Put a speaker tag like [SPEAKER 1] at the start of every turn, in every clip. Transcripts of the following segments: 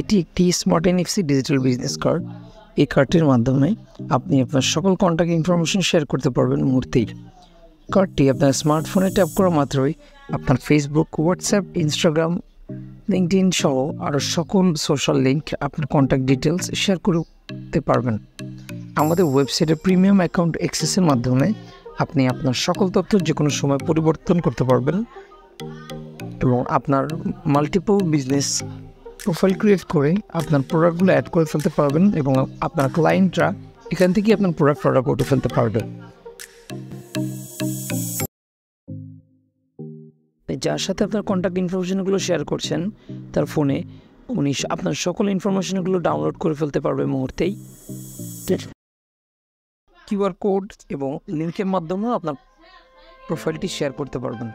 [SPEAKER 1] এটি একটি smart NFC digital business card. এই কার্ডটির মাধ্যমে আপনি আপনার সকল কন্ট্যাক্ট ইনফরমেশন শেয়ার করতে পারবেন মুহূর্তেই। কার্ডটি আপনার স্মার্টফোনে ট্যাপ করা মাত্রই আপনার ফেসবুক, হোয়াটসঅ্যাপ, ইনস্টাগ্রাম, লিঙ্কডইন সহ আরও সকল সোশ্যাল লিঙ্ক আপনার কন্ট্যাক্ট ডিটেলস শেয়ার করতে পারবেন। আমাদের ওয়েবসাইটে প্রিমিয়াম অ্যাকাউন্ট অ্যাক্সেসের মাধ্যমে আপনি আপনার সকল তথ্য যে কোনো সময় পরিবর্তন করতে পারবেন এবং আপনার মাল্টিপল বিজনেস প্রোফাইল ক্রিয়েট করে আপনার প্রোডাক্টগুলো অ্যাড করে ফেলতে পারবেন এবং আপনার ক্লায়েন্টরা এখান থেকে আপনার প্রোডাক্ট অর্ডার করতে ফেলতে পারবে। যার সাথে আপনার কন্ট্যাক্ট ইনফরমেশনগুলো শেয়ার করছেন তার ফোনে উনি আপনার সকল ইনফরমেশনগুলো ডাউনলোড করে ফেলতে পারবে মুহূর্তেই। কিউআর কোড এবং লিঙ্কের মাধ্যমেও আপনার প্রোফাইলটি শেয়ার করতে পারবেন।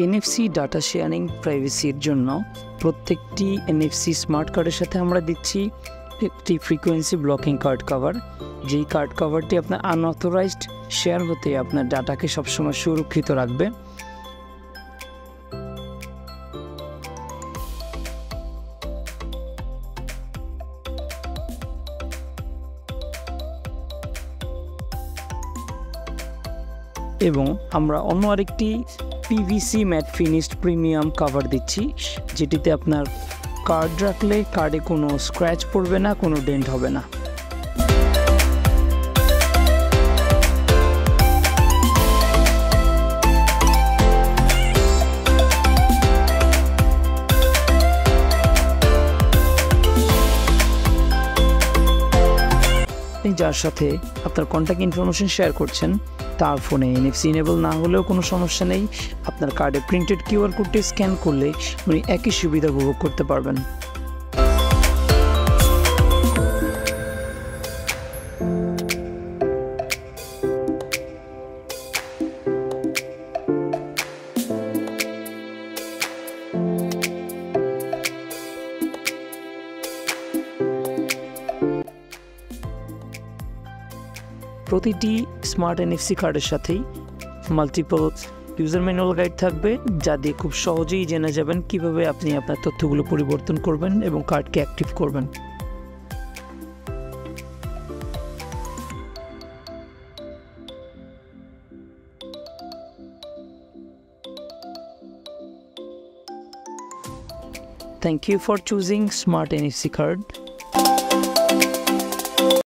[SPEAKER 1] এনএফসি ডাটা শেয়ারিং প্রাইভেসির জন্য প্রত্যেকটি এনএফসি স্মার্ট কার্ডের সাথে আমরা দিচ্ছি একটি ফ্রিকোয়েন্সি ব্লকিং কার্ড কভার। যেই কার্ড কভারটি আপনার আনঅথরাইজড শেয়ার হতে আপনার ডাটাকে সবসময় সুরক্ষিত রাখবে। এবং আমরা অন্য আরেকটি PVC matte finished premium cover দিচ্ছি, যেটিতে আপনার কার্ড রাখলে কার্ডে কোনো স্ক্র্যাচ পড়বে না, কোনো ডেন্ট হবে না। যার সাথে আপনার কন্ট্যাক্ট ইনফরমেশন শেয়ার করছেন তার ফোনে এনএফসি এনেবল না হলেও কোনো সমস্যা নেই। আপনার কার্ডে প্রিন্টেড কিউআর কোডটি স্ক্যান করলে উনি একই সুবিধা উপভোগ করতে পারবেন। প্রতিটি স্মার্ট এনএফসি কার্ডের সাথেই মাল্টিপল ইউজার ম্যানুয়াল গাইড থাকবে, যা দিয়ে খুব সহজেই জেনে যাবেন কিভাবে আপনি আপনার তথ্যগুলো পরিবর্তন করবেন এবং কার্ডকে অ্যাক্টিভ করবেন। Thank you for choosing Smart NFC Card.